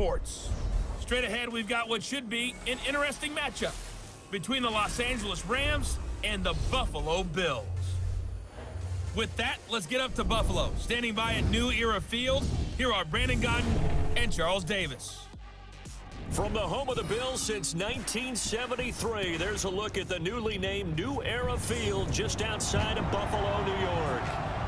Sports. Straight ahead, we've got what should be an interesting matchup between the Los Angeles Rams and the Buffalo Bills. With that, let's get up to Buffalo. Standing by at New Era Field, here are Brandon Godden and Charles Davis. From the home of the Bills since 1973, there's a look at the newly named New Era Field just outside of Buffalo, New York.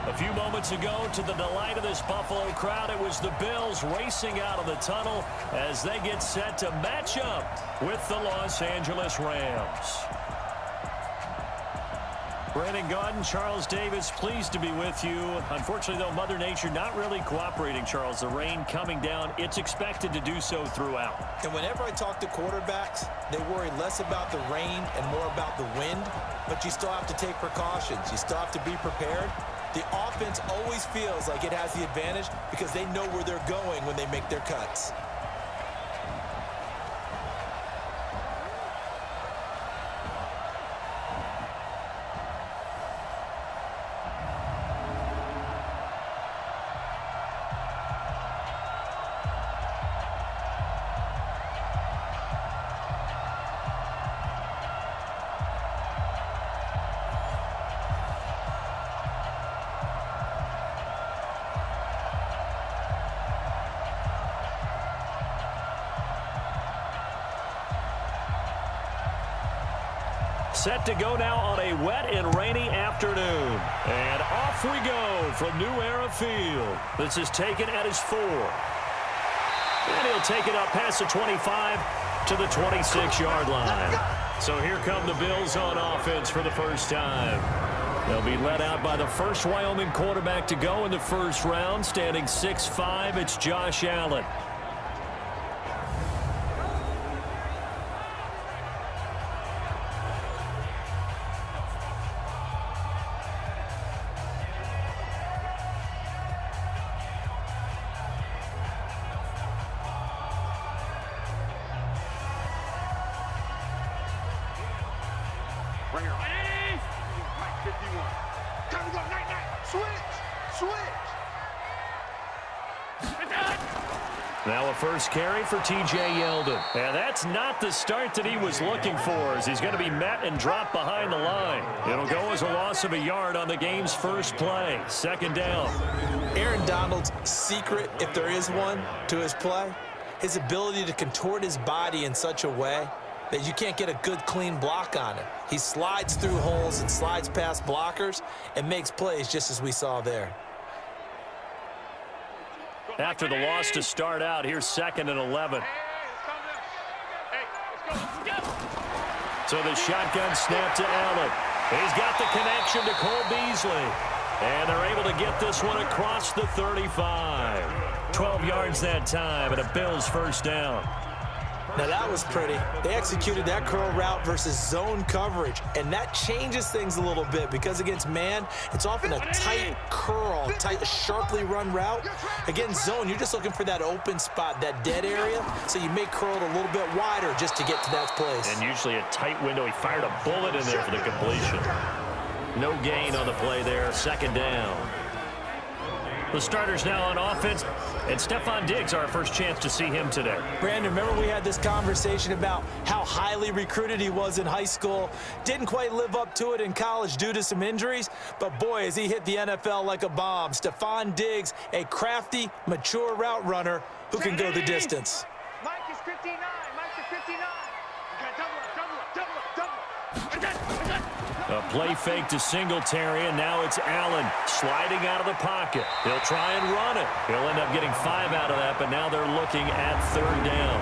A few moments ago, to the delight of this Buffalo crowd, it was the Bills racing out of the tunnel as they get set to match up with the Los Angeles Rams. Brandon Godden, Charles Davis, pleased to be with you. Unfortunately, though, Mother Nature not really cooperating, Charles. The rain coming down, it's expected to do so throughout. And whenever I talk to quarterbacks, they worry less about the rain and more about the wind, but you still have to take precautions. You still have to be prepared. The offense always feels like it has the advantage because they know where they're going when they make their cuts. Set to go now on a wet and rainy afternoon. And off we go from New Era Field. This is taken at his 4. And he'll take it up past the 25 to the 26-yard line. So here come the Bills on offense for the first time. They'll be led out by the first Wyoming quarterback to go in the first round. Standing 6'5", it's Josh Allen. Bring her on. Mike 51. Time to go. Night. Switch. Now a first carry for T.J. Yeldon. And that's not the start that he was looking for, as he's going to be met and dropped behind the line. It'll go as a loss of a yard on the game's first play. Second down. Aaron Donald's secret, if there is one, to his play, his ability to contort his body in such a way that you can't get a good, clean block on it. He slides through holes and slides past blockers and makes plays just as we saw there. After the loss to start out, here's 2nd and 11. So the shotgun snap to Allen. He's got the connection to Cole Beasley. And they're able to get this one across the 35. 12 yards that time and a Bills first down. Now that was pretty. They executed that curl route versus zone coverage, and that changes things a little bit because against man, it's often a tight curl, tight, sharply run route. Against zone, you're just looking for that open spot, that dead area, so you may curl it a little bit wider just to get to that place. And usually a tight window. He fired a bullet in there for the completion. No gain on the play there, 2nd down. The starters now on offense, and Stephon Diggs, our first chance to see him today. Brandon, remember we had this conversation about how highly recruited he was in high school. Didn't quite live up to it in college due to some injuries, but boy, has he hit the NFL like a bomb. Stephon Diggs, a crafty, mature route runner who can go the distance. Mike is 59. Mike is 59. You got double up. A play fake to Singletary, and now it's Allen sliding out of the pocket. He'll try and run it. He'll end up getting 5 out of that, but now they're looking at 3rd down.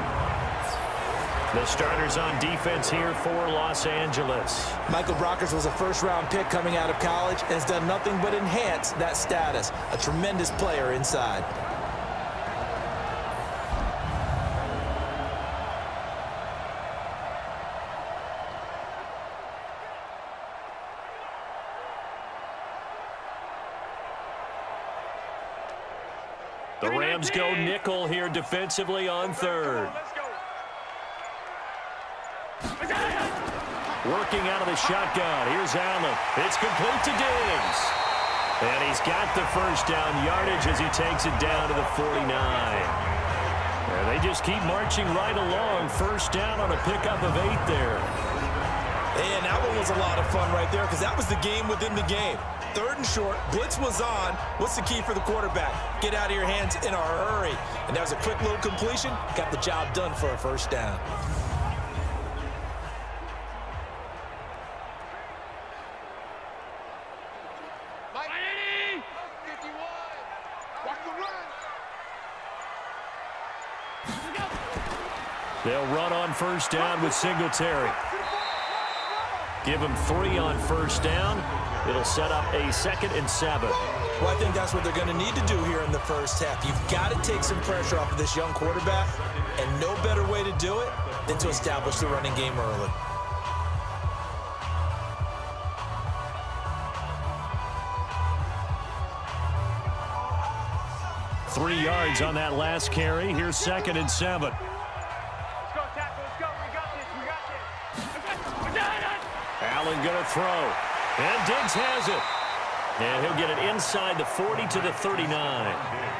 The starters on defense here for Los Angeles. Michael Brockers was a first-round pick coming out of college and has done nothing but enhance that status. A tremendous player inside. The Rams go nickel here defensively on 3rd. Working out of the shotgun. Here's Allen. It's complete to Diggs. And he's got the first down yardage as he takes it down to the 49. And They just keep marching right along. First down on a pickup of 8 there. And that one was a lot of fun right there because that was the game within the game. 3rd and short, blitz was on. What's the key for the quarterback? Get out of your hands in a hurry. And that was a quick little completion. Got the job done for a first down. They'll run on first down with Singletary. Give him 3 on first down. It'll set up a 2nd and 7. Well, I think that's what they're going to need to do here in the first half. You've got to take some pressure off of this young quarterback, and no better way to do it than to establish the running game early. Three yards on that last carry. Here's 2nd and 7. Allen going to throw. And Diggs has it. And he'll get it inside the 40 to the 39.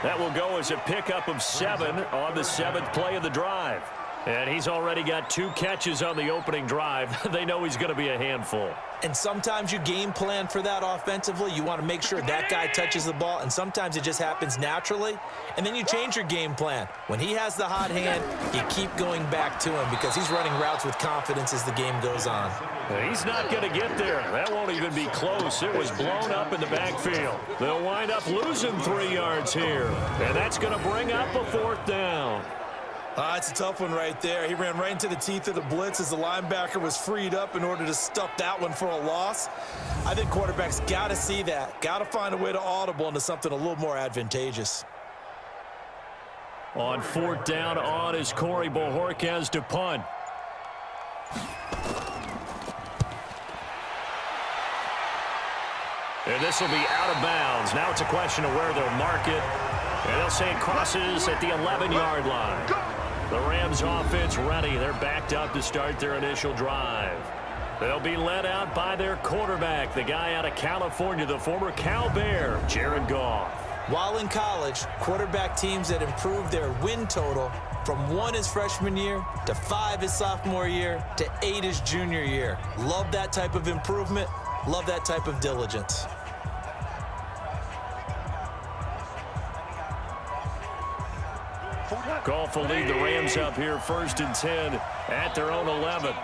That will go as a pickup of 7 on the 7th play of the drive. And he's already got 2 catches on the opening drive. They know he's going to be a handful. And sometimes you game plan for that offensively. You want to make sure that guy touches the ball, and sometimes it just happens naturally. And then you change your game plan. When he has the hot hand, you keep going back to him because he's running routes with confidence as the game goes on. He's not going to get there. That won't even be close. It was blown up in the backfield. They'll wind up losing 3 yards here. And that's going to bring up a 4th down. It's a tough one right there. He ran right into the teeth of the blitz as the linebacker was freed up in order to stuff that one for a loss. I think quarterbacks got to see that. Got to find a way to audible into something a little more advantageous. On 4th down on is Corey Bojorquez to punt. And this will be out of bounds. Now it's a question of where they'll mark it. And they'll say it crosses at the 11-yard line. The Rams offense ready. They're backed up to start their initial drive. They'll be led out by their quarterback, the guy out of California, the former Cal Bear, Jared Goff. While in college, quarterback teams that improved their win total from 1 his freshman year to 5 his sophomore year to 8 his junior year. Love that type of improvement. Love that type of diligence. Goff will lead the Rams up here 1st and 10 at their own 11.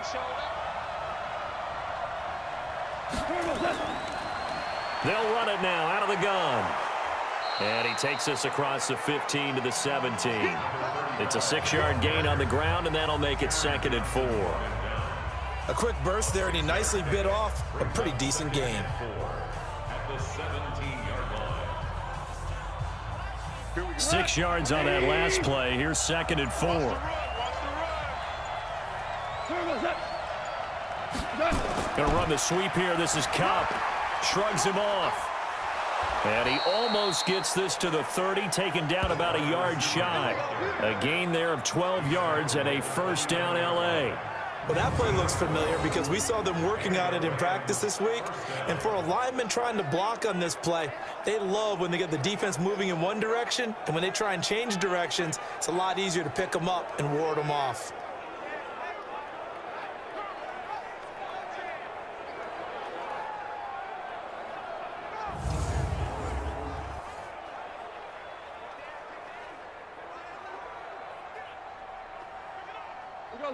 They'll run it now out of the gun. And he takes us across the 15 to the 17. It's a 6-yard gain on the ground, and that'll make it 2nd and 4. A quick burst there, and he nicely bit off a pretty decent game. 6 yards on that last play. Here's 2nd and 4. Going to run the sweep here. This is Kupp. Shrugs him off. And he almost gets this to the 30, taken down about a yard shy. A gain there of 12 yards and a 1st down L.A. Well, that play looks familiar because we saw them working on it in practice this week. And for a lineman trying to block on this play, they love when they get the defense moving in one direction. And when they try and change directions, it's a lot easier to pick them up and ward them off.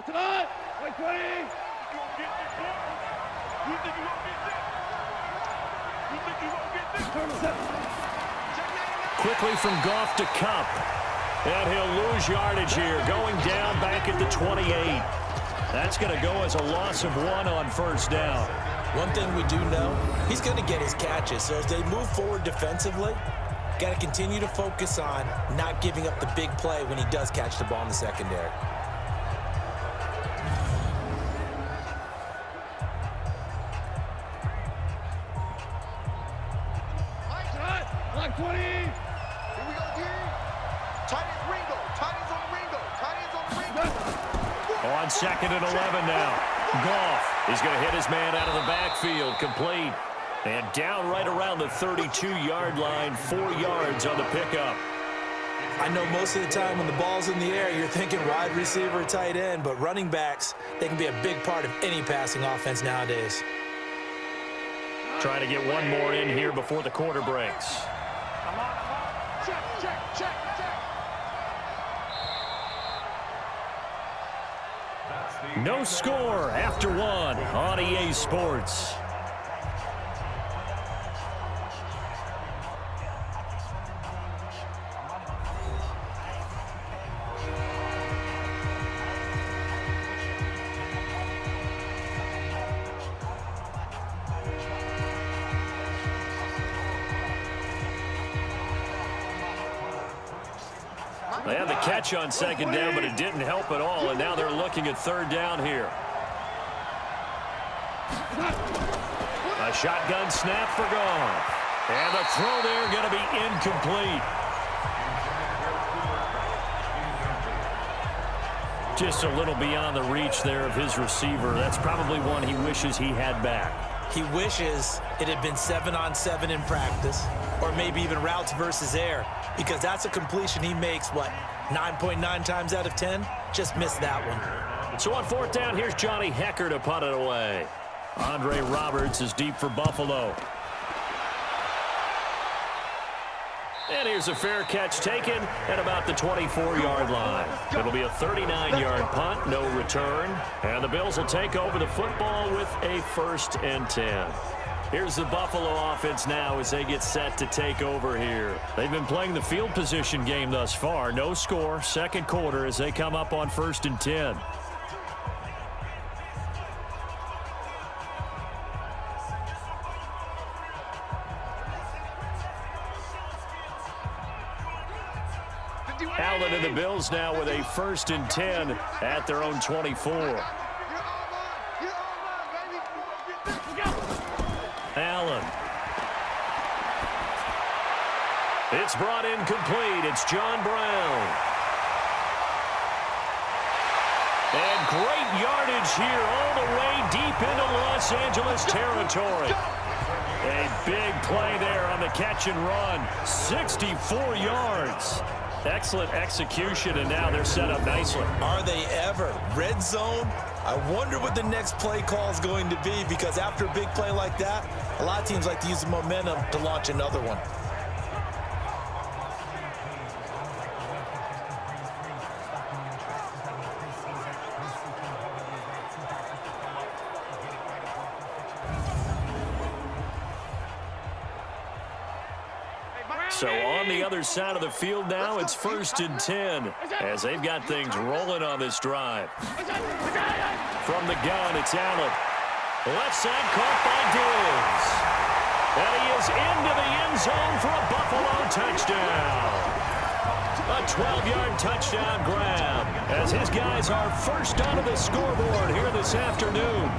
Tonight, like 20. You think you won't get this? You think you won't get this? Quickly from Goff to Kupp. And he'll lose yardage here, going down back at the 28. That's going to go as a loss of 1 on 1st down. One thing we do know, he's going to get his catches. So as they move forward defensively, got to continue to focus on not giving up the big play when he does catch the ball in the secondary. Like 20. Here we go, Gary. Tight ends Ringo. Tight ends on Ringo. Tight ends on Ringo. On 2nd and 11 now. Goff is going to hit his man out of the backfield. Complete. And down right around the 32-yard line. 4 yards on the pickup. I know most of the time when the ball's in the air, you're thinking wide receiver, tight end, but running backs, they can be a big part of any passing offense nowadays. Trying to get one more in here before the quarter breaks. No score after one on EA Sports. They had the catch on second down, but it didn't help at all, and now they're looking at third down here. A shotgun snap for Goff. And the throw there going to be incomplete. Just a little beyond the reach there of his receiver. That's probably one he wishes he had back. He wishes it had been 7-on-7 in practice, or maybe even routes versus air, because that's a completion he makes, 9.9 times out of 10? Just missed that one. So on fourth down, here's Johnny Hecker to punt it away. Andre Roberts is deep for Buffalo. And here's a fair catch taken at about the 24-yard line. It'll be a 39-yard punt, no return. And the Bills will take over the football with a 1st and 10. Here's the Buffalo offense now as they get set to take over here. They've been playing the field position game thus far. No score, second quarter as they come up on 1st and 10. Allen and the Bills now with a 1st and 10 at their own 24. Allen. It's brought in complete. It's John Brown. And great yardage here all the way deep into Los Angeles territory. A big play there on the catch and run. 64 yards. Excellent execution, and now they're set up nicely. Are they ever? Red zone? I wonder what the next play call is going to be, because after a big play like that, a lot of teams like to use the momentum to launch another one. So on the other side of the field now, it's 1st and 10 as they've got things rolling on this drive. From the gun, it's Allen. Left side caught by Diggs. And he is into the end zone for a Buffalo touchdown. A 12-yard touchdown grab as his guys are first onto the scoreboard here this afternoon.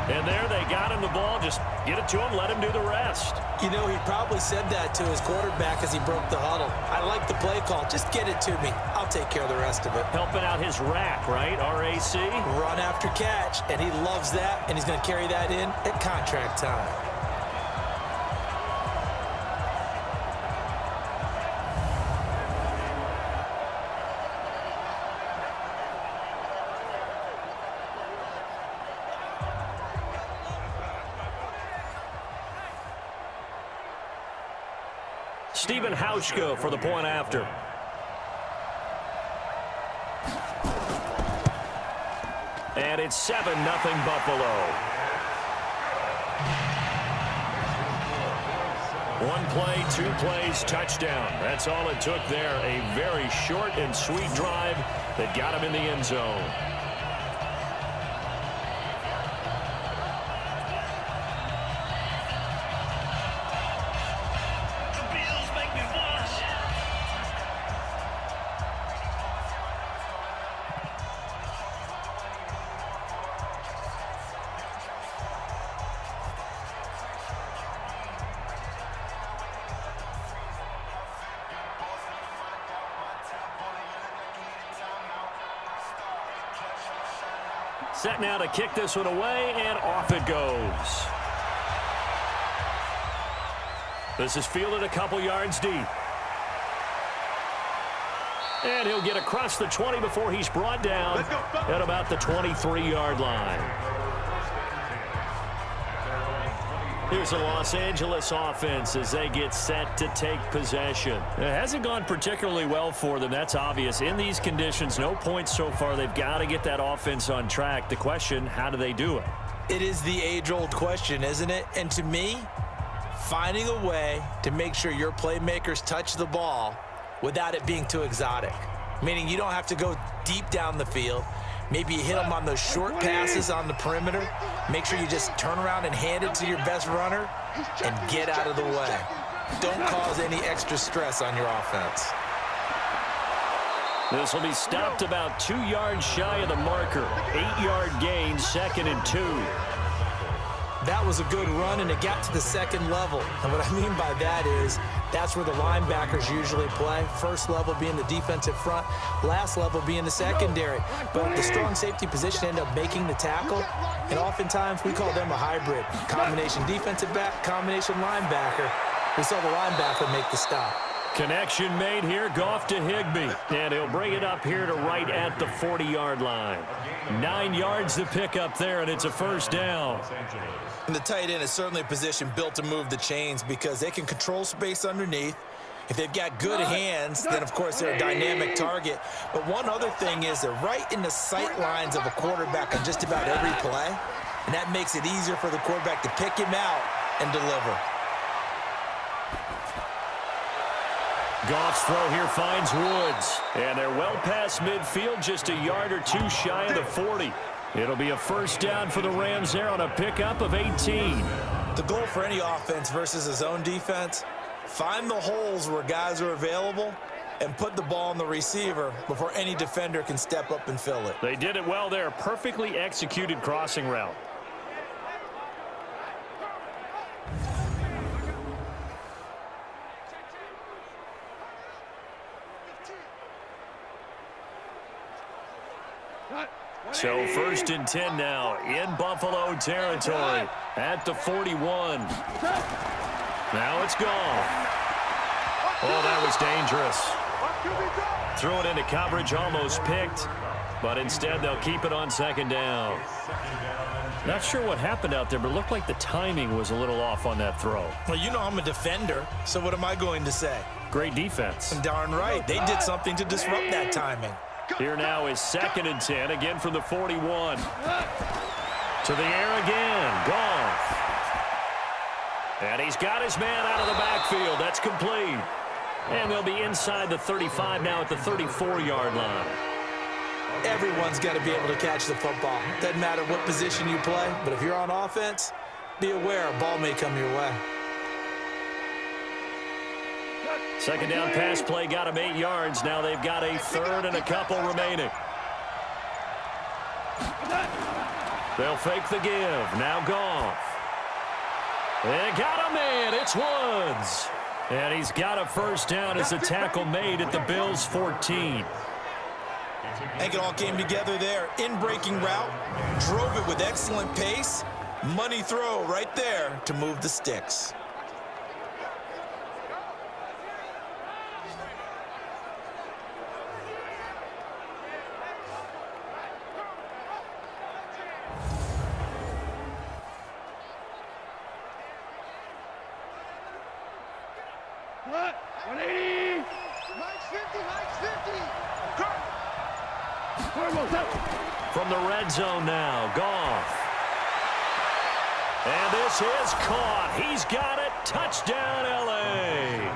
And there they got him the ball. Just get it to him, let him do the rest. You know, he probably said that to his quarterback as he broke the huddle. I like the play call. Just get it to me. I'll take care of the rest of it. Helping out his rack, right? R-A-C? Run after catch, and he loves that, and he's going to carry that in at contract time. Stephen Hauschka for the point after. And it's 7-0 Buffalo. One play, 2 plays, touchdown. That's all it took there. A very short and sweet drive that got him in the end zone. Set now to kick this one away, and off it goes. This is fielded a couple yards deep. And he'll get across the 20 before he's brought down at about the 23-yard line. Here's the Los Angeles offense as they get set to take possession. It hasn't gone particularly well for them. That's obvious. In these conditions, no points so far. They've got to get that offense on track. The question, how do they do it? It is the age-old question, isn't it? And to me, finding a way to make sure your playmakers touch the ball without it being too exotic. Meaning you don't have to go deep down the field. Maybe you hit them on those short passes on the perimeter. Make sure you just turn around and hand it to your best runner and get out of the way. Don't cause any extra stress on your offense. This will be stopped about 2 yards shy of the marker. 8-yard gain, 2nd and 2. That was a good run, and it got to the second level. And what I mean by that is that's where the linebackers usually play. First level being the defensive front, last level being the secondary. But the strong safety position ended up making the tackle, and oftentimes we call them a hybrid. Combination defensive back, combination linebacker. We saw the linebacker make the stop. Connection made here, Goff to Higbee. And he'll bring it up here to right at the 40-yard line. 9 yards to pick up there, and it's a first down. And the tight end is certainly a position built to move the chains because they can control space underneath. If they've got good hands, then, of course, they're a dynamic target. But one other thing is they're right in the sight lines of a quarterback on just about every play, and that makes it easier for the quarterback to pick him out and deliver. Goff's throw here finds Woods. And they're well past midfield, just a yard or two shy of the 40. It'll be a first down for the Rams there on a pickup of 18. The goal for any offense versus a zone defense, find the holes where guys are available and put the ball on the receiver before any defender can step up and fill it. They did it well there. Perfectly executed crossing route. So 1st and 10 now in Buffalo territory at the 41. Now it's gone. Oh, that was dangerous. Threw it into coverage, almost picked, but instead they'll keep it on 2nd down. Not sure what happened out there, but it looked like the timing was a little off on that throw. Well, you know I'm a defender, so what am I going to say? Great defense. Darn right. They did something to disrupt that timing. Here now is 2nd and 10, again from the 41. To the air again, Goff. And he's got his man out of the backfield. That's complete. And they'll be inside the 35 now at the 34-yard line. Everyone's got to be able to catch the football. Doesn't matter what position you play, but if you're on offense, be aware a ball may come your way. 2nd down pass play got him 8 yards. Now they've got a 3rd and a couple remaining. They'll fake the give. Now Goff. They got a man. It's Woods. And he's got a first down as the tackle made at the Bills' 14. I think it all came together there. In-breaking route. Drove it with excellent pace. Money throw right there to move the sticks. From the red zone now, Goff. And this is caught. He's got it. Touchdown, L.A.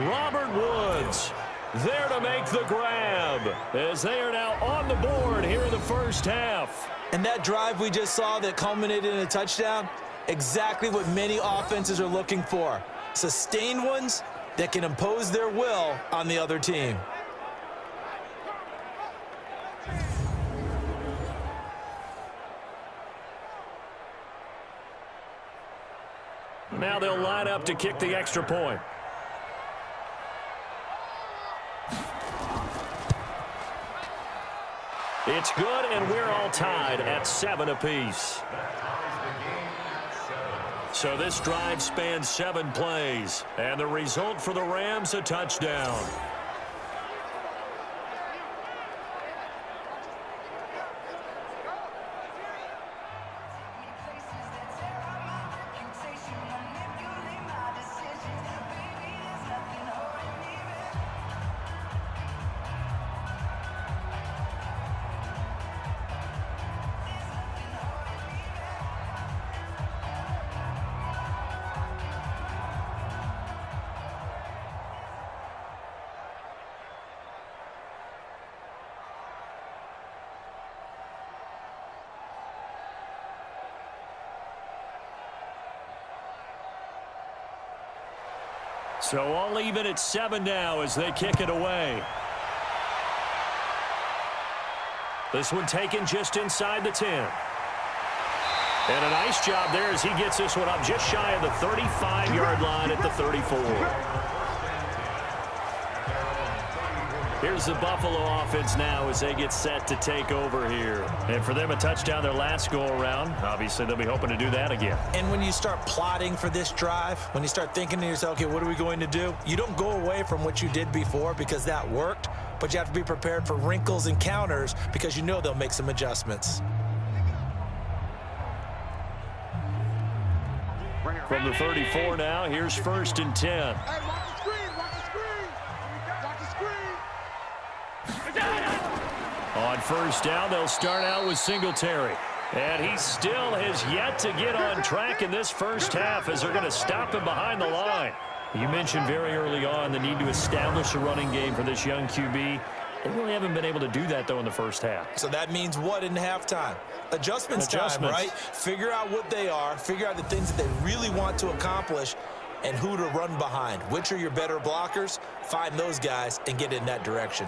Robert Woods there to make the grab as they are now on the board here in the first half. And that drive we just saw that culminated in a touchdown, exactly what many offenses are looking for. Sustained ones that can impose their will on the other team. Now they'll line up to kick the extra point. It's good, and we're all tied at 7 apiece. So this drive spans 7 plays, and the result for the Rams, a touchdown. So all even at 7 now as they kick it away. This one taken just inside the 10. And a nice job there as he gets this one up just shy of the 35-yard line at the 34. Here's the Buffalo offense now as they get set to take over here. And for them, a touchdown their last go-around. Obviously, they'll be hoping to do that again. And when you start plotting for this drive, when you start thinking to yourself, okay, what are we going to do? You don't go away from what you did before because that worked, but you have to be prepared for wrinkles and counters because you know they'll make some adjustments. From the 34 now, here's 1st and 10. Hey, watch the screen, watch the screen. Watch the screen. On 1st down, they'll start out with Singletary. And he still has yet to get on track in this first half as they're going to stop him behind the line. You mentioned very early on the need to establish a running game for this young QB. They really haven't been able to do that, though, in the first half. So that means what in halftime? Adjustments time, right? Figure out what they are, figure out the things that they really want to accomplish, and who to run behind. Which are your better blockers? Find those guys and get in that direction.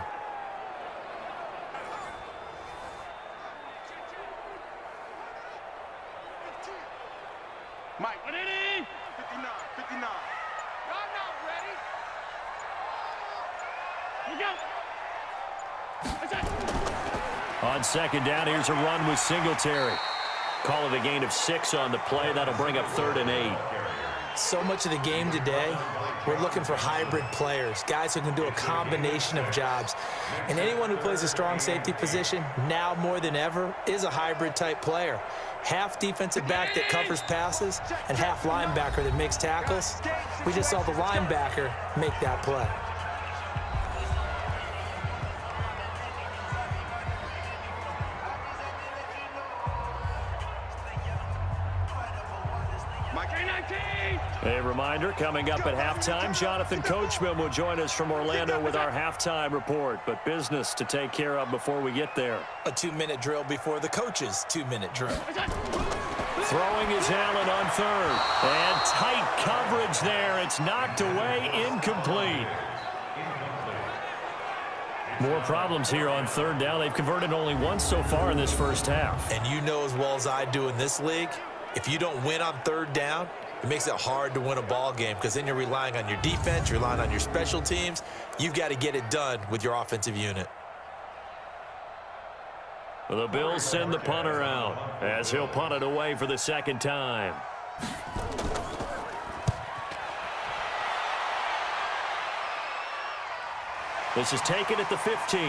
Mike, 59, 59. Y'all not ready? We go. On 2nd down, here's a run with Singletary. Call it a gain of 6 on the play. That'll bring up 3rd and 8. So much of the game today, we're looking for hybrid players, guys who can do a combination of jobs. And anyone who plays a strong safety position, now more than ever, is a hybrid type player. Half defensive back that covers passes and half linebacker that makes tackles. We just saw the linebacker make that play. A reminder, coming up at halftime, Jonathan Coachman will join us from Orlando with our halftime report. But business to take care of before we get there. A 2-minute drill before the coach's 2-minute drill. Throwing is Allen on 3rd. And tight coverage there. It's knocked away, incomplete. More problems here on 3rd down. They've converted only once so far in this first half. And you know as well as I do in this league, if you don't win on 3rd down, it makes it hard to win a ball game because then you're relying on your defense, you're relying on your special teams. You've got to get it done with your offensive unit. The Bills send the punter out as he'll punt it away for the 2nd time. This is taken at the 15.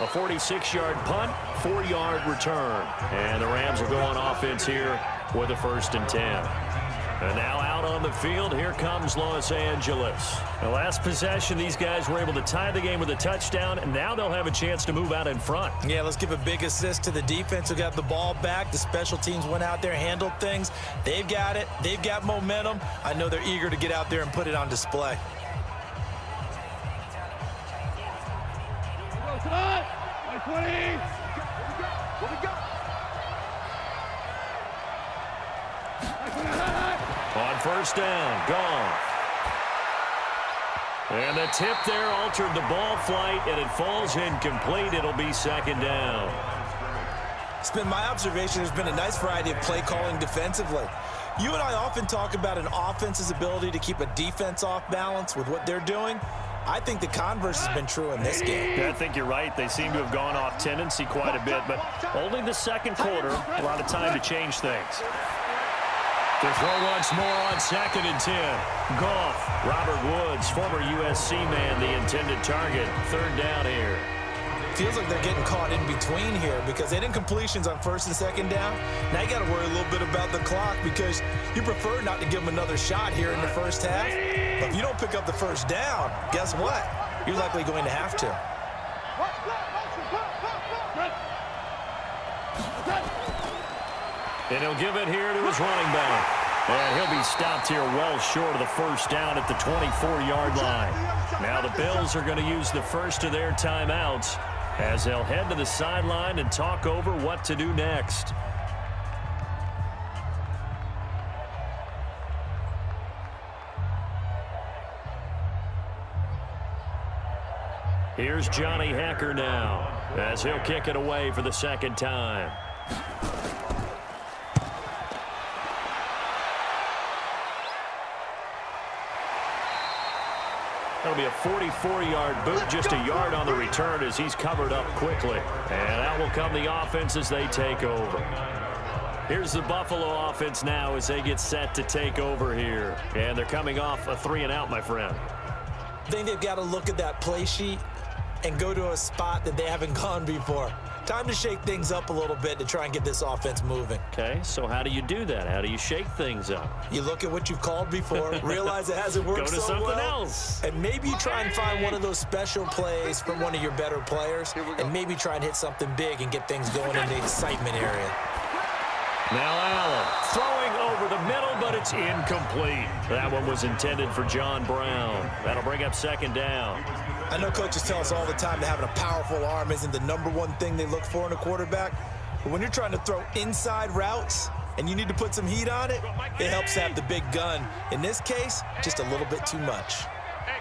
A 46-yard punt, 4-yard return. And the Rams will go on offense here with a 1st and 10. And now out on the field, here comes Los Angeles. The last possession, these guys were able to tie the game with a touchdown, and now they'll have a chance to move out in front. Yeah, let's give a big assist to the defense who got the ball back. The special teams went out there, handled things. They've got it. They've got momentum. I know they're eager to get out there and put it on display. On 1st down, gone. And the tip there altered the ball flight, and it falls incomplete. It'll be 2nd down. It's been my observation there's been a nice variety of play calling defensively. You and I often talk about an offense's ability to keep a defense off balance with what they're doing. I think the converse has been true in this game. Yeah, I think you're right. They seem to have gone off tendency quite a bit, but only the 2nd quarter, a lot of time to change things. To throw once more on 2nd and 10. Goff, Robert Woods, former USC man, the intended target. 3rd down here. Feels like they're getting caught in between here because they did incompletions on 1st and 2nd down. Now you got to worry a little bit about the clock because you prefer not to give them another shot here in the first half. But if you don't pick up the 1st down, guess what? You're likely going to have to. And he'll give it here to his running back. And he'll be stopped here well short of the 1st down at the 24-yard line. Now the Bills are going to use the first of their timeouts as they'll head to the sideline and talk over what to do next. Here's Johnny Hecker now as he'll kick it away for the second time. That'll be a 44-yard boot, just a yard on the return as he's covered up quickly. And out will come the offense as they take over. Here's the Buffalo offense now as they get set to take over here. And they're coming off a 3-and-out, my friend. I think they've got to look at that play sheet and go to a spot that they haven't gone before. Time to shake things up a little bit to try and get this offense moving. Okay, so how do you do that? How do you shake things up? You look at what you've called before, realize it hasn't worked so well. Go to something else. And maybe you try and find one of those special plays from one of your better players, and maybe try and hit something big and get things going in the excitement area. Now Allen throwing over the middle, but it's incomplete. That one was intended for John Brown. That'll bring up second down. I know coaches tell us all the time that having a powerful arm isn't the #1 thing they look for in a quarterback. But when you're trying to throw inside routes and you need to put some heat on it, it helps have the big gun. In this case, just a little bit too much.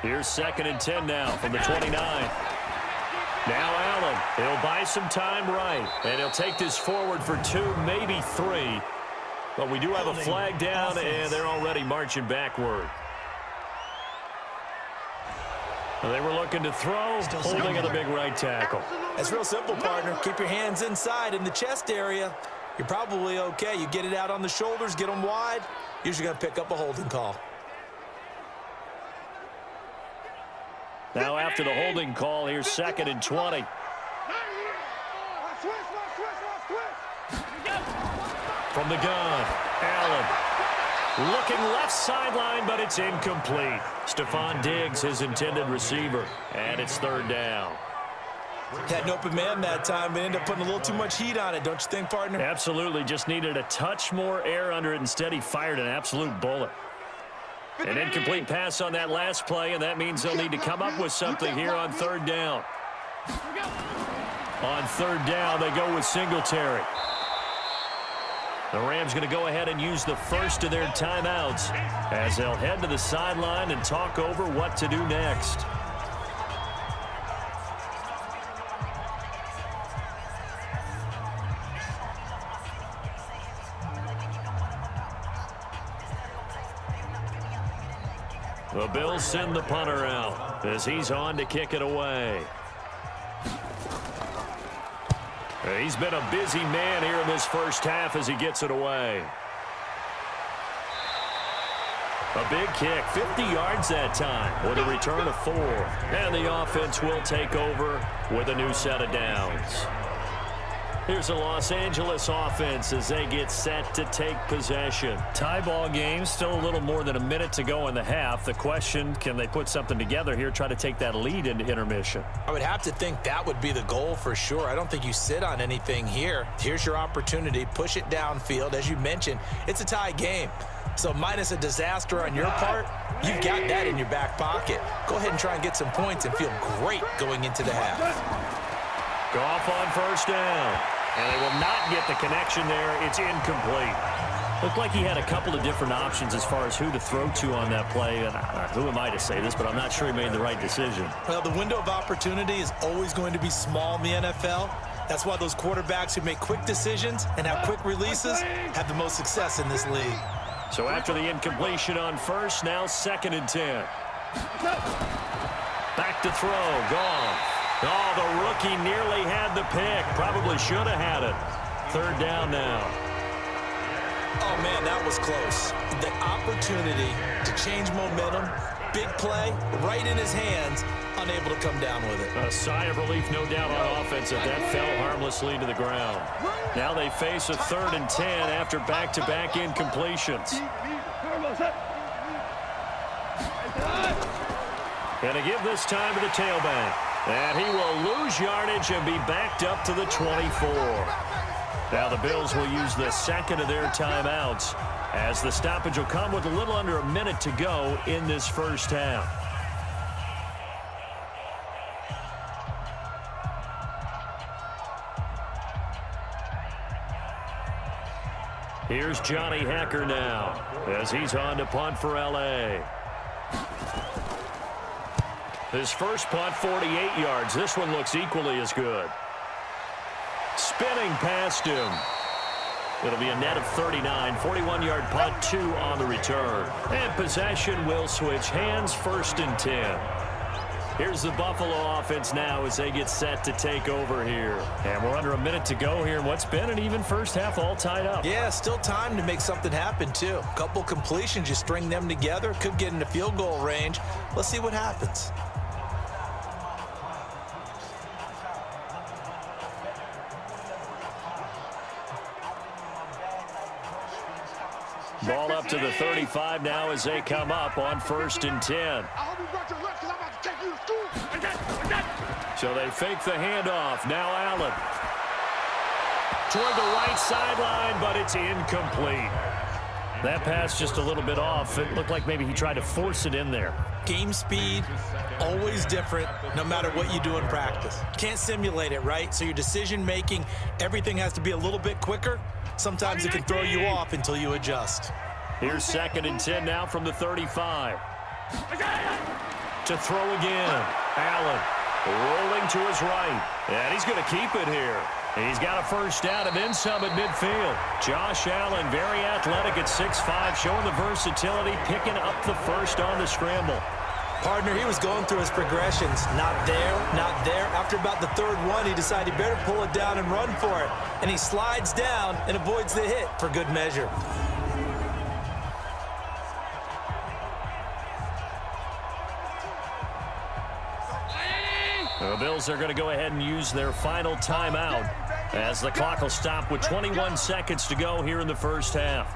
Here's 2nd and 10 now from the 29. Now Allen, he'll buy some time right, and he'll take this forward for 2, maybe 3. But we do have a flag down, and they're already marching backward. They were looking to throw, holding of the big right tackle. It's real simple, partner. Keep your hands inside in the chest area. You're probably okay. You get it out on the shoulders, get them wide. Usually going to pick up a holding call. Now after the holding call, here's 2nd and 20. From the gun, Allen. Looking left sideline, but it's incomplete. Stephon Diggs, his intended receiver, and it's 3rd down. Had an open man that time, but ended up putting a little too much heat on it, don't you think, partner? Absolutely. Just needed a touch more air under it. Instead, he fired an absolute bullet. An incomplete pass on that last play, and that means they'll need to come up with something here on 3rd down. On 3rd down, they go with Singletary. The Rams going to go ahead and use the first of their timeouts as they'll head to the sideline and talk over what to do next. The Bills send the punter out as he's on to kick it away. He's been a busy man here in this first half as he gets it away. A big kick, 50 yards that time with a return of 4. And the offense will take over with a new set of downs. Here's the Los Angeles offense as they get set to take possession. Tie ball game, still a little more than a minute to go in the half. The question, can they put something together here, try to take that lead into intermission? I would have to think that would be the goal for sure. I don't think you sit on anything here. Here's your opportunity. Push it downfield. As you mentioned, it's a tie game. So minus a disaster on your part, you've got that in your back pocket. Go ahead and try and get some points and feel great going into the half. Goff on 1st down. And they will not get the connection there. It's incomplete. Looked like he had a couple of different options as far as who to throw to on that play. And who am I to say this, but I'm not sure he made the right decision. Well, the window of opportunity is always going to be small in the NFL. That's why those quarterbacks who make quick decisions and have quick releases have the most success in this league. So after the incompletion on 1st, now 2nd and 10. Back to throw, Goff. Oh, the rookie nearly had the pick. Probably should have had it. 3rd down now. Oh, man, that was close. The opportunity to change momentum, big play, right in his hands, unable to come down with it. A sigh of relief, no doubt, on offense if that fell harmlessly to the ground. Now they face a 3rd and 10 after back-to-back incompletions. And to give this time to the tailback. And he will lose yardage and be backed up to the 24. Now the Bills will use the 2nd of their timeouts as the stoppage will come with a little under a minute to go in this first half. Here's Johnny Hecker now as he's on to punt for L.A. His first punt, 48 yards. This one looks equally as good. Spinning past him. It'll be a net of 39. 41-yard punt, 2 on the return. And possession will switch hands, 1st and 10. Here's the Buffalo offense now as they get set to take over here. And we're under a minute to go here in what's been an even first half, all tied up. Yeah, still time to make something happen, too. A couple completions, you string them together, could get into field goal range. Let's see what happens. Ball up to the 35 now as they come up on 1st and 10. I hope you brought your lunch because I'm about to take you to school. So they fake the handoff. Now Allen. Toward the right sideline, but it's incomplete. That pass just a little bit off. It looked like maybe he tried to force it in there. Game speed, always different, no matter what you do in practice. Can't simulate it, right? So your decision-making, everything has to be a little bit quicker. Sometimes it can throw you off until you adjust. Here's 2nd and 10 now from the 35. To throw again. Allen rolling to his right. And he's going to keep it here. He's got a first down and then some at midfield. Josh Allen, very athletic at 6'5", showing the versatility, picking up the first on the scramble. Partner, he was going through his progressions. Not there, not there. After about the 3rd one, he decided he better pull it down and run for it. And he slides down and avoids the hit for good measure. The Bills are going to go ahead and use their final timeout as the clock will stop with 21 seconds to go here in the first half.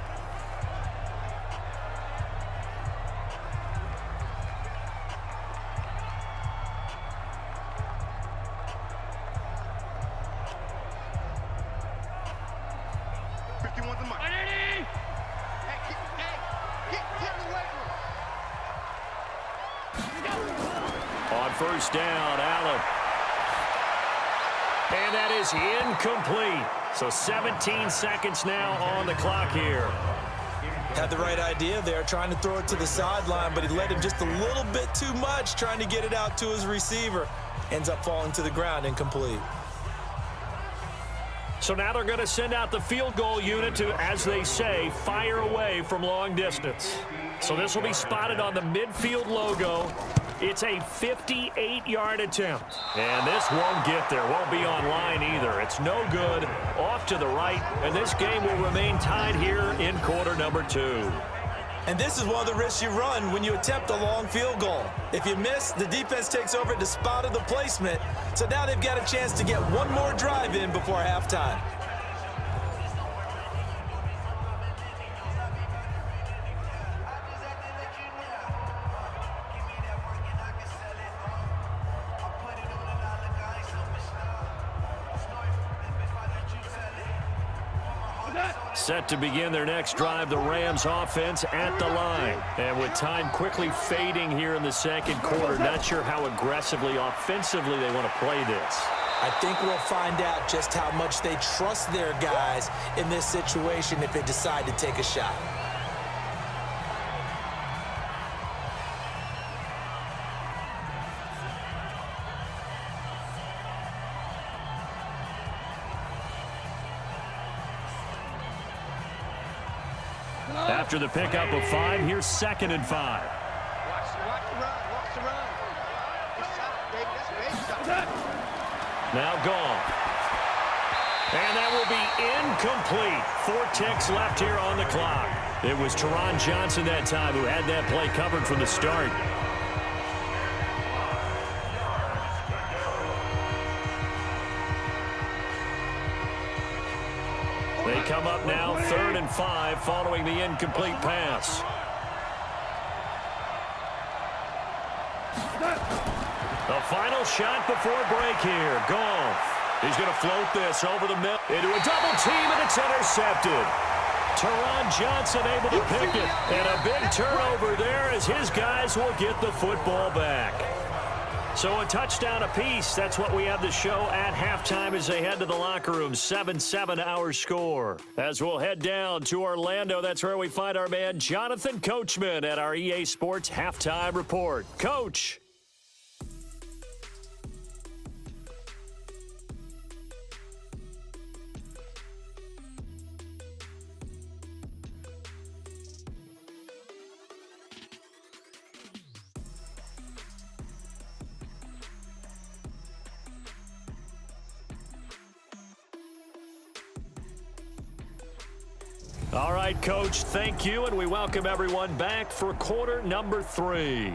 On first down, Allen. And that is incomplete. So 17 seconds now on the clock here. Had the right idea there, trying to throw it to the sideline, but he led him just a little bit too much, trying to get it out to his receiver. Ends up falling to the ground, incomplete. So now they're going to send out the field goal unit to, as they say, fire away from long distance. So this will be spotted on the midfield logo. It's a 58-yard attempt. And this won't get there. Won't be online either. It's no good. Off to the right. And this game will remain tied here in quarter number 2. And this is one of the risks you run when you attempt a long field goal. If you miss, the defense takes over at the spot of the placement. So now they've got a chance to get one more drive in before halftime. Set to begin their next drive, the Rams offense at the line. And with time quickly fading here in the second quarter, not sure how aggressively, offensively they want to play this. I think we'll find out just how much they trust their guys in this situation if they decide to take a shot. After the pickup of 5, here's 2nd and 5. Watch the run. Watch the run. Good shot, David. That's a big shot. Now gone. And that will be incomplete. 4 ticks left here on the clock. It was Teron Johnson that time who had that play covered from the start. They come up now, 3rd and 5, following the incomplete pass. The final shot before break here. Goff. He's going to float this over the middle into a double team, and it's intercepted. Teron Johnson able to pick it, and a big turnover there as his guys will get the football back. So a touchdown apiece. That's what we have to show at halftime as they head to the locker room. 7-7 our score. As we'll head down to Orlando, that's where we find our man Jonathan Coachman at our EA Sports Halftime Report. Coach. All right, Coach, thank you, and we welcome everyone back for quarter number 3.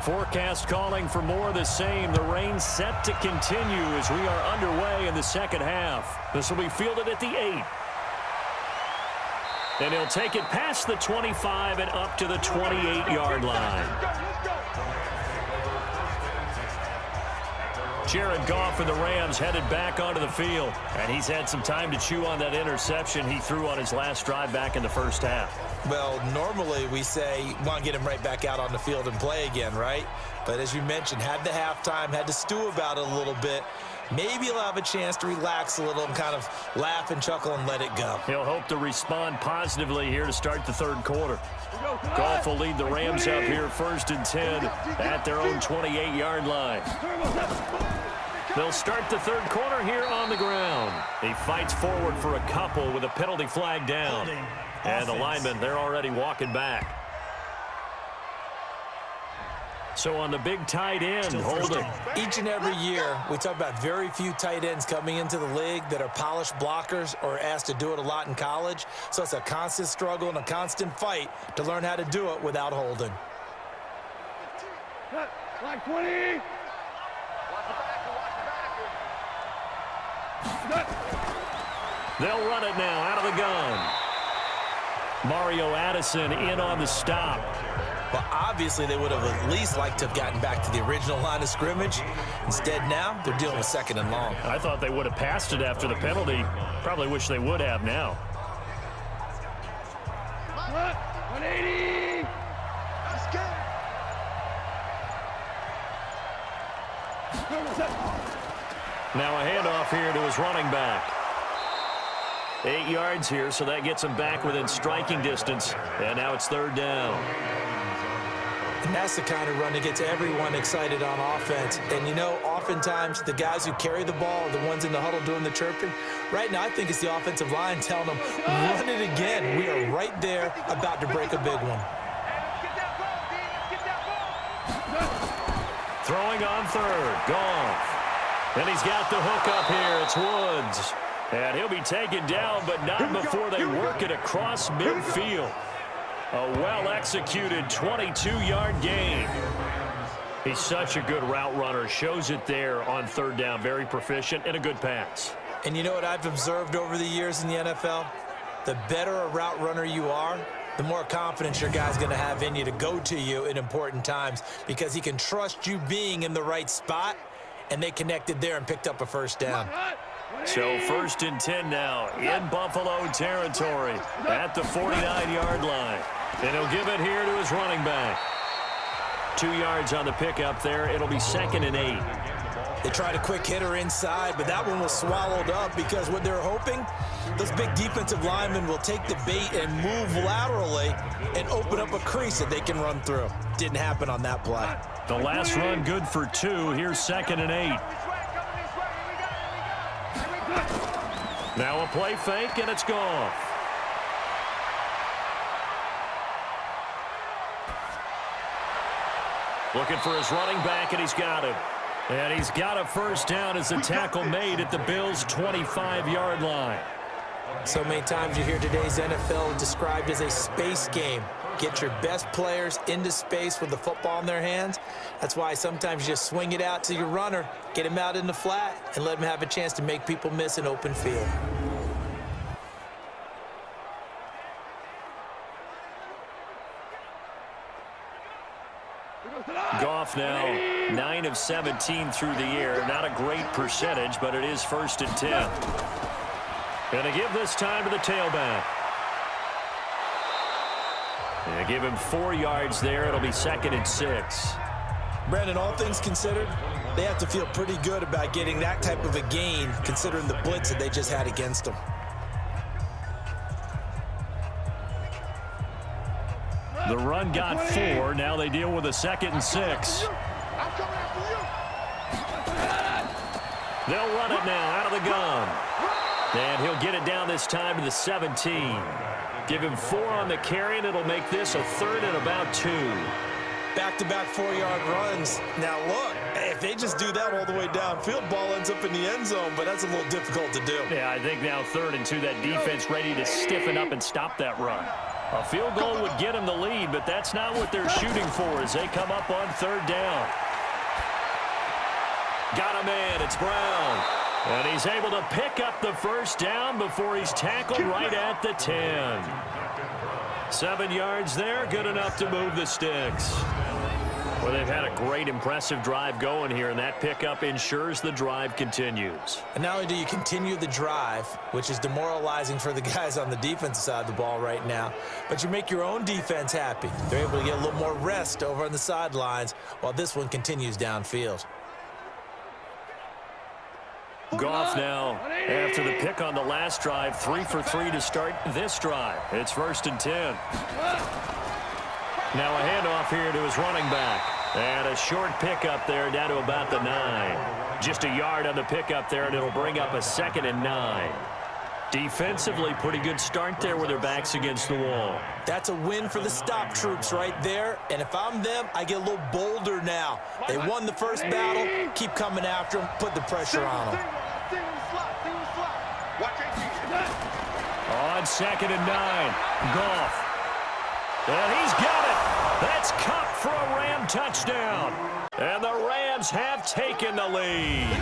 Forecast calling for more of the same. The rain set to continue as we are underway in the second half. This will be fielded at the 8. And he'll take it past the 25 and up to the 28-yard line. Jared Goff and the Rams headed back onto the field. And he's had some time to chew on that interception he threw on his last drive back in the first half. Well, normally we say you want to get him right back out on the field and play again, right? But as you mentioned, had the halftime, had to stew about it a little bit. Maybe he'll have a chance to relax a little and kind of laugh and chuckle and let it go. He'll hope to respond positively here to start the third quarter. Goff will lead the Rams up here 1st and 10 at their own 28-yard line. They'll start the third quarter here on the ground. He fights forward for a couple with a penalty flag down. And the linemen, they're already walking back. So on the big tight end, holding. Each and every year, we talk about very few tight ends coming into the league that are polished blockers or asked to do it a lot in college. So it's a constant struggle and a constant fight to learn how to do it without holding. Like 20. They'll run it now out of the gun. Mario Addison in on the stop. Well, obviously, they would have at least liked to have gotten back to the original line of scrimmage. Instead, now, they're dealing with 2nd and long. I thought they would have passed it after the penalty. Probably wish they would have now. 180. Now a handoff here to his running back. 8 yards here, so that gets him back within striking distance. And now it's 3rd down. And that's the kind of run that gets everyone excited on offense. And, you know, oftentimes the guys who carry the ball are the ones in the huddle doing the chirping. Right now, I think it's the offensive line telling them, run it again. We are right there about to break a big one. Throwing on 3rd. Goff. And he's got the hook up here. It's Woods. And he'll be taken down, but not before they work it across midfield. A well-executed 22-yard gain. He's such a good route runner. Shows it there on 3rd down. Very proficient and a good pass. And you know what I've observed over the years in the NFL? The better a route runner you are, the more confidence your guy's going to have in you to go to you in important times because he can trust you being in the right spot, and they connected there and picked up a 1st down. So 1st and 10 now in Buffalo territory at the 49-yard line. And he'll give it here to his running back. 2 yards on the pickup there. It'll be 2nd and 8. They tried a quick hitter inside, but that one was swallowed up because what they're hoping, those big defensive linemen will take the bait and move laterally and open up a crease that they can run through. Didn't happen on that play. The last run good for 2. Here's 2nd and 8. Now a play fake, and it's gone. Looking for his running back, and he's got him. And he's got a 1st down as the tackle made at the Bills' 25-yard line. So many times you hear today's NFL described as a space game. Get your best players into space with the football in their hands. That's why sometimes you just swing it out to your runner, get him out in the flat, and let him have a chance to make people miss an open field. Goff now 9 of 17 through the air. Not a great percentage, but it is 1st and 10. Going to give this time to the tailback. And give him 4 yards there. It'll be 2nd and 6. Brandon, all things considered, they have to feel pretty good about getting that type of a gain considering the blitz that they just had against them. The run got 4. Now they deal with a 2nd and 6. I'm coming after you. They'll run it now out of the gun. And he'll get it down this time to the 17. Give him 4 on the carry, and it'll make this a 3rd and about 2. Back-to-back 4-yard runs. Now, look, if they just do that all the way downfield, ball ends up in the end zone, but that's a little difficult to do. Yeah, I think now 3rd and 2, that defense ready to stiffen up and stop that run. A field goal would get them the lead, but that's not what they're shooting for as they come up on 3rd down. Got a man, it's Brown. And he's able to pick up the 1st down before he's tackled right at the 10. 7 yards there, good enough to move the sticks. Well, they've had a great, impressive drive going here, and that pickup ensures the drive continues. And not only do you continue the drive, which is demoralizing for the guys on the defensive side of the ball right now, but you make your own defense happy. They're able to get a little more rest over on the sidelines while this one continues downfield. Goff now, after the pick on the last drive, 3 for 3 to start this drive. It's 1st and 10. Now a handoff here to his running back. And a short pickup there down to about the 9. Just a yard on the pickup there, and it'll bring up a 2nd and 9. Defensively, pretty good start there with their backs against the wall. That's a win for the stop troops right there. And if I'm them, I get a little bolder now. They won the first battle. Keep coming after them. Put the pressure on them. On 2nd and 9, Goff. And he's got it. That's Cup for a Ram touchdown. And the Rams have taken the lead.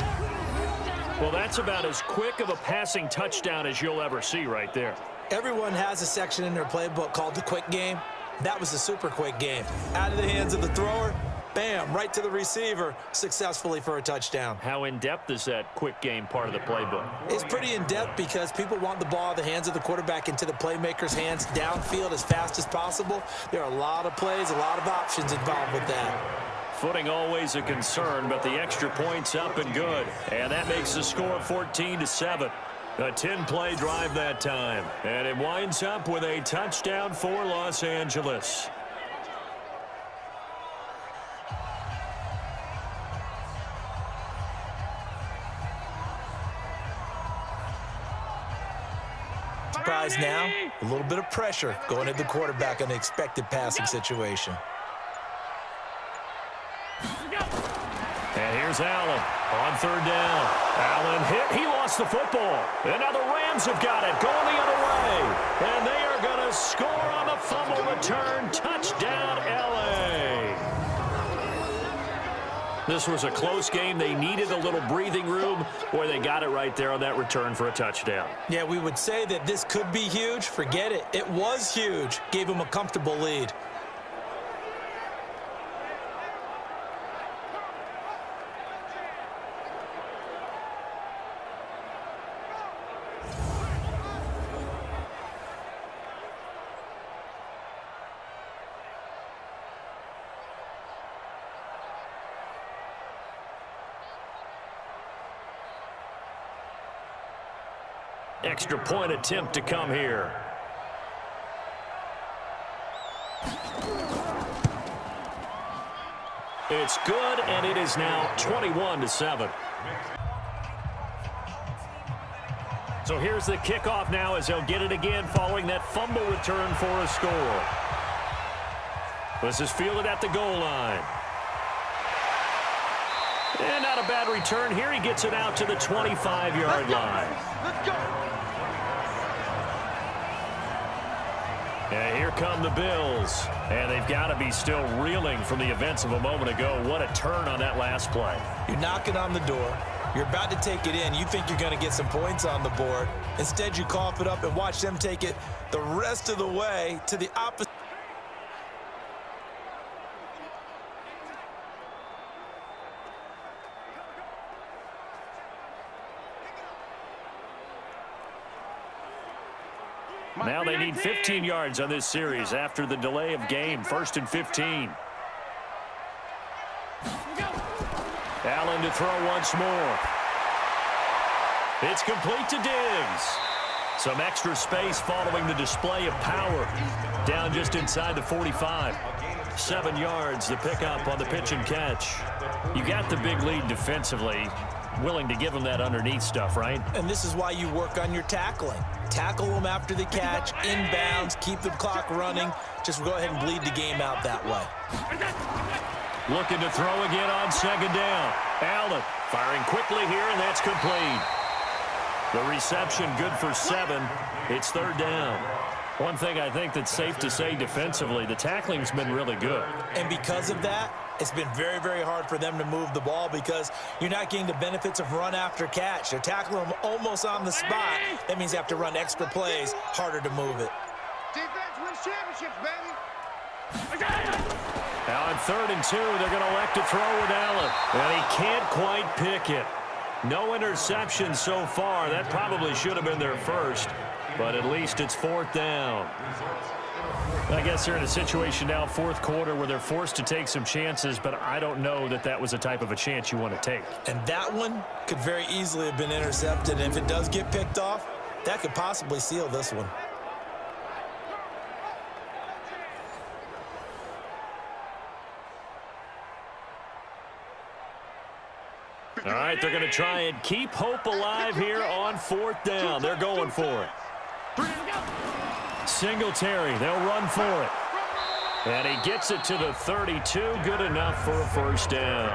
Well, that's about as quick of a passing touchdown as you'll ever see right there. Everyone has a section in their playbook called the quick game. That was a super quick game. Out of the hands of the thrower, bam, right to the receiver, successfully for a touchdown. How in-depth is that quick game part of the playbook? It's pretty in-depth because people want the ball in the hands of the quarterback into the playmaker's hands downfield as fast as possible. There are a lot of plays, a lot of options involved with that. Footing always a concern, but the extra point's up and good. And that makes the score 14-7. A 10-play drive that time. And it winds up with a touchdown for Los Angeles. Surprise now, a little bit of pressure going at the quarterback on the expected passing situation. And here's Allen on 3rd down. Allen hit. He lost the football. And now the Rams have got it going the other way. And they are going to score on the fumble return. Touchdown, L.A. This was a close game. They needed a little breathing room. Boy, they got it right there on that return for a touchdown. Yeah, we would say that this could be huge. Forget it. It was huge. Gave them a comfortable lead. Extra point attempt to come here. It's good, and it is now 21-7. So here's the kickoff now as they'll get it again following that fumble return for a score. This is fielded at the goal line. And not a bad return here. He gets it out to the 25-yard line. Let's go. And here come the Bills. And they've got to be still reeling from the events of a moment ago. What a turn on that last play. You're knocking on the door. You're about to take it in. You think you're going to get some points on the board. Instead, you cough it up and watch them take it the rest of the way to the opposite. Now they need 15 yards on this series after the delay of game. 1st and 15. Allen to throw once more. It's complete to Diggs. Some extra space following the display of power. Down just inside the 45. 7 yards, the pickup on the pitch and catch. You got the big lead defensively. Willing to give them that underneath stuff, right? And this is why you work on your tackling. Tackle them after the catch, inbounds, keep the clock running. Just go ahead and bleed the game out that way. Looking to throw again on second down. Allen firing quickly here, and that's complete. The reception good for 7. It's third down. One thing I think that's safe to say defensively, the tackling's been really good. And because of that, it's been very, very hard for them to move the ball because you're not getting the benefits of run after catch. They're tackling them almost on the spot. That means you have to run extra plays, harder to move it. Defense wins championships, baby. Now on 3rd and 2, they're going to elect to throw with Allen. And he can't quite pick it. No interception so far. That probably should have been their first. But at least it's 4th down. I guess they're in a situation now, 4th quarter, where they're forced to take some chances, but I don't know that that was the type of a chance you want to take. And that one could very easily have been intercepted. And if it does get picked off, that could possibly seal this one. All right, they're going to try and keep hope alive here on 4th down. They're going for it. Singletary, they'll run for it. And he gets it to the 32, good enough for a first down.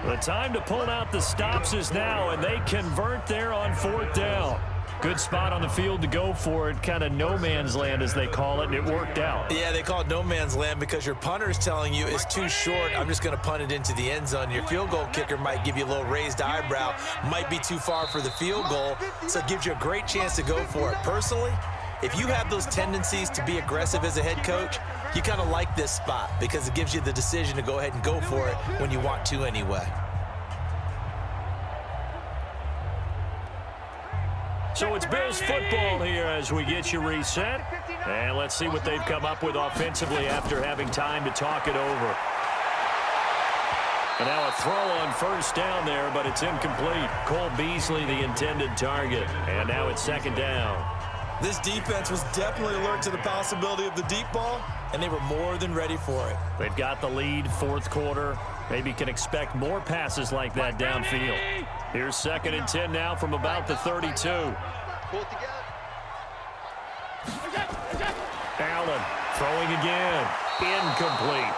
The time to pull out the stops is now, and they convert there on 4th down. Good spot on the field to go for it, kind of no man's land as they call it, and it worked out. Yeah, they call it no man's land because your punter is telling you it's too short. I'm just going to punt it into the end zone. Your field goal kicker might give you a little raised eyebrow, might be too far for the field goal, so it gives you a great chance to go for it. Personally, if you have those tendencies to be aggressive as a head coach, you kind of like this spot because it gives you the decision to go ahead and go for it when you want to anyway. So it's Bills football here as we get you reset. And let's see what they've come up with offensively after having time to talk it over. And now a throw on first down there, but it's incomplete. Cole Beasley, the intended target. And now it's 2nd down. This defense was definitely alert to the possibility of the deep ball, and they were more than ready for it. They've got the lead, 4th quarter. Maybe can expect more passes like that downfield. Here's 2nd and 10 now from about the 32. Pull it together. Allen throwing again. Incomplete.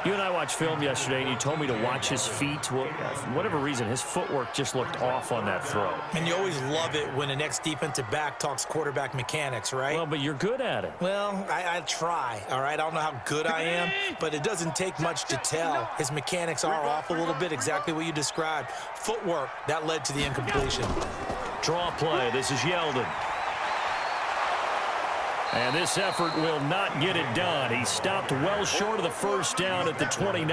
You and I watched film yesterday, and you told me to watch his feet. Well, for whatever reason, his footwork just looked off on that throw. And you always love it when an ex-defensive back talks quarterback mechanics, right? Well, but you're good at it. Well, I try, all right? I don't know how good I am, but it doesn't take much to tell. His mechanics are off a little bit, exactly what you described. Footwork, that led to the incompletion. Draw play. This is Yeldon. And this effort will not get it done. He stopped well short of the first down at the 29.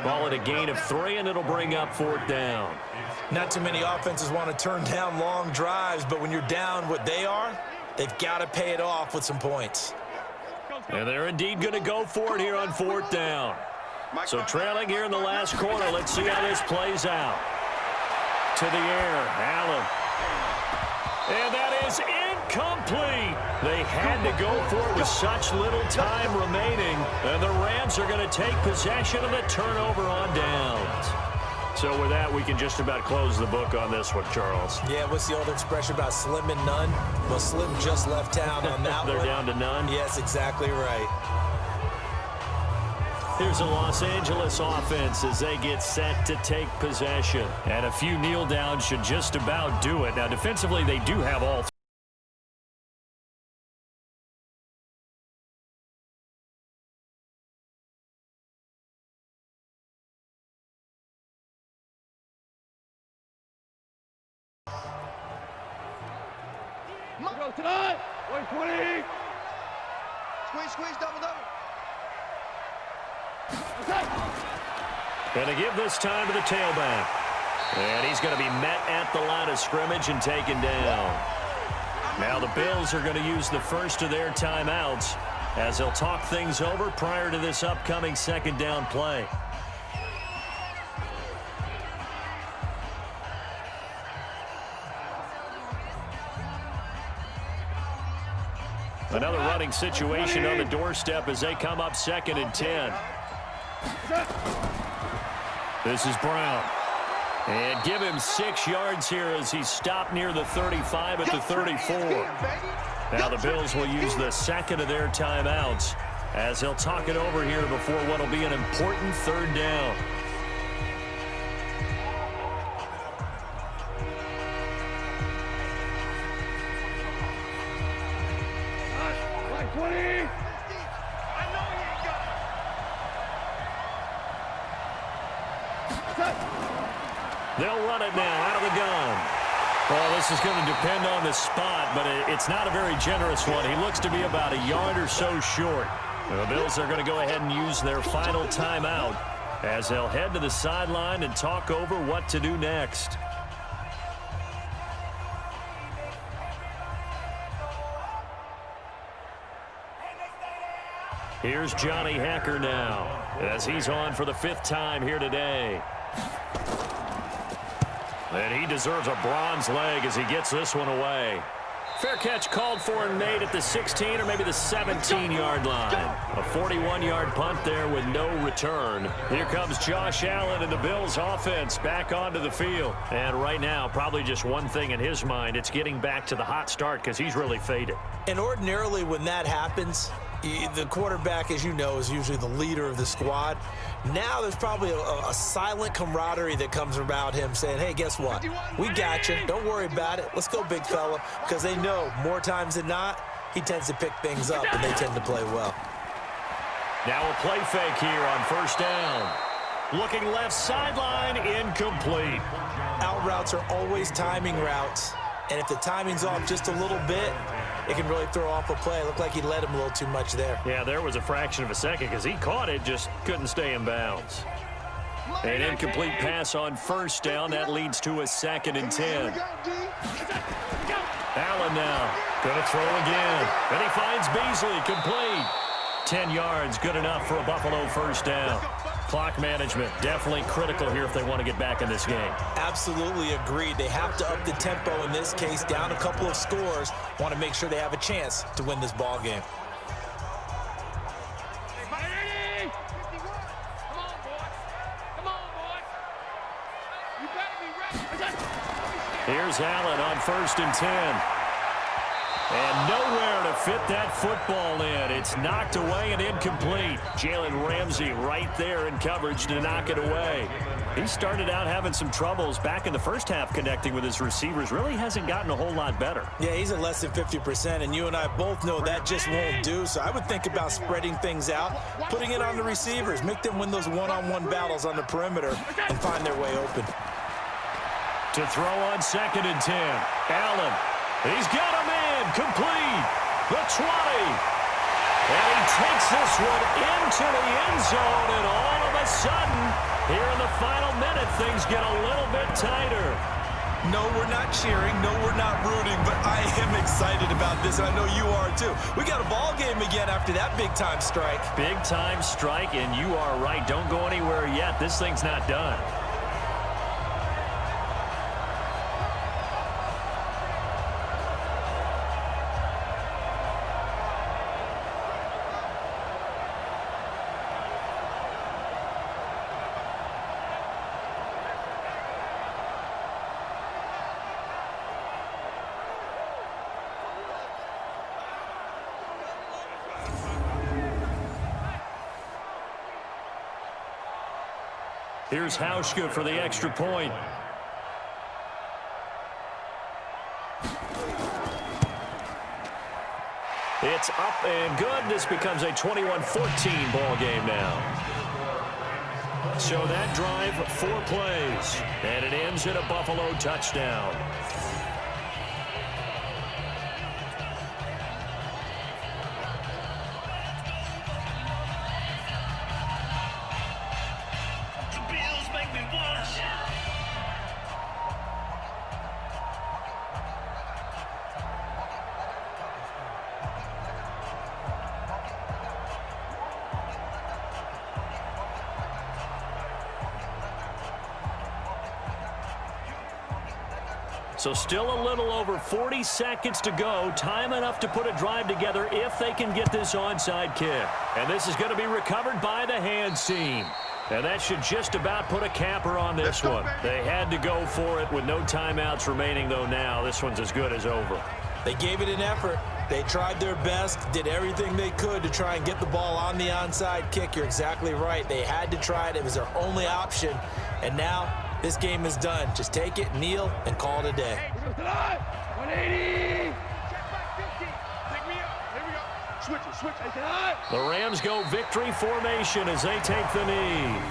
Ball at a gain of 3, and it'll bring up 4th down. Not too many offenses want to turn down long drives, but when you're down what they are, they've got to pay it off with some points. And they're indeed going to go for it here on 4th down. So trailing here in the last quarter, let's see how this plays out. To the air, Allen. And that is incomplete. They had to go for it with such little time remaining. And the Rams are going to take possession of the turnover on downs. So with that, we can just about close the book on this one, Charles. Yeah, what's the old expression about slim and none? Well, Slim just left town on that They're one. down to none? Yes, exactly right. Here's a Los Angeles offense as they get set to take possession. And a few kneel downs should just about do it. Now, defensively, they do have all three. Go tonight. 120. Squeeze, double. Going to give this time to the tailback. And he's going to be met at the line of scrimmage and taken down. Now the Bills are going to use the first of their timeouts as they'll talk things over prior to this upcoming 2nd down play. Another running situation on the doorstep as they come up 2nd and 10. This is Brown. And give him 6 yards here as he stopped near the 35 at the 34. Now the Bills will use the 2nd of their timeouts as they'll talk it over here before what will be an important 3rd down. They'll run it now out of the gun. Well, this is going to depend on the spot, but it's not a very generous one. He looks to be about a yard or so short. The Bills are going to go ahead and use their final timeout as they'll head to the sideline and talk over what to do next. Here's Johnny Hacker now as he's on for the 5th time here today. And he deserves a bronze leg as he gets this one away. Fair catch called for and made at the 16 or maybe the 17-yard line. A 41-yard punt there with no return. Here comes Josh Allen and the Bills offense back onto the field. And right now, probably just one thing in his mind. It's getting back to the hot start because he's really faded. And ordinarily when that happens, the quarterback, as you know, is usually the leader of the squad. Now there's probably a silent camaraderie that comes about him saying, hey, guess what? We got you. Don't worry about it. Let's go, big fella. Because they know more times than not, he tends to pick things up, and they tend to play well. Now a play fake here on 1st down. Looking left sideline, incomplete. Out routes are always timing routes. And if the timing's off just a little bit, it can really throw off a play. It looked like he led him a little too much there. Yeah, there was a fraction of a second because he caught it, just couldn't stay in bounds. An incomplete pass on 1st down. That leads to a 2nd and 10. Allen now going to throw again. And he finds Beasley, complete. 10 yards, good enough for a Buffalo 1st down. Clock management, definitely critical here if they want to get back in this game. Absolutely agreed. They have to up the tempo in this case, down a couple of scores. Want to make sure they have a chance to win this ball game. Here's Allen on 1st and 10. And nowhere to fit that football in. It's knocked away and incomplete. Jalen Ramsey right there in coverage to knock it away. He started out having some troubles back in the 1st half connecting with his receivers. Really hasn't gotten a whole lot better. Yeah, he's at less than 50%, and you and I both know that just won't do. So I would think about spreading things out, putting it on the receivers, make them win those one-on-one battles on the perimeter and find their way open. To throw on 2nd and 10. Allen. He's got him in. Complete. The 20. And he takes this one into the end zone. And all of a sudden, here in the final minute, things get a little bit tighter. No, we're not cheering. No, we're not rooting. But I am excited about this, and I know you are too. We got a ball game again after that big-time strike. Big-time strike, and you are right. Don't go anywhere yet. This thing's not done. Here's Hauschka for the extra point. It's up and good. This becomes a 21-14 ball game now. So that drive, 4 plays, and it ends in a Buffalo touchdown. So still a little over 40 seconds to go. Time enough to put a drive together if they can get this onside kick. And this is going to be recovered by the hands team. And that should just about put a capper on this one. They had to go for it with no timeouts remaining, though now. This one's as good as over. They gave it an effort. They tried their best, did everything they could to try and get the ball on the onside kick. You're exactly right. They had to try it. It was their only option. And now this game is done. Just take it, kneel, and call it a day. 180. Check back 50. Pick me up. Here we go. Switch it, switch it. The Rams go victory formation as they take the knee.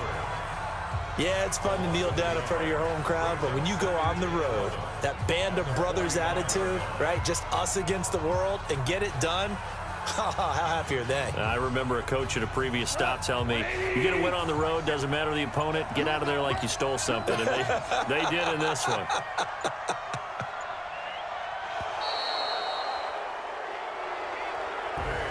Yeah, it's fun to kneel down in front of your home crowd, but when you go on the road, that band of brothers attitude, right? Just us against the world and get it done. How happy are they? I remember a coach at a previous stop telling me, you get a win on the road, doesn't matter the opponent, get out of there like you stole something. And they did in this one.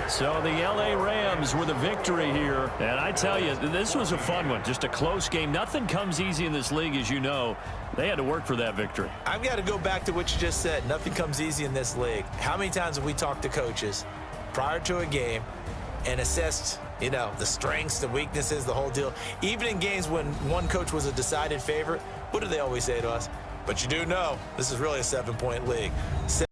So the L.A. Rams with a victory here. And I tell you, this was a fun one. Just a close game. Nothing comes easy in this league, as you know. They had to work for that victory. I've got to go back to what you just said. Nothing comes easy in this league. How many times have we talked to coaches prior to a game and assessed, you know, the strengths, the weaknesses, the whole deal? Even in games when one coach was a decided favorite, what do they always say to us? But you do know this is really a 7-point league.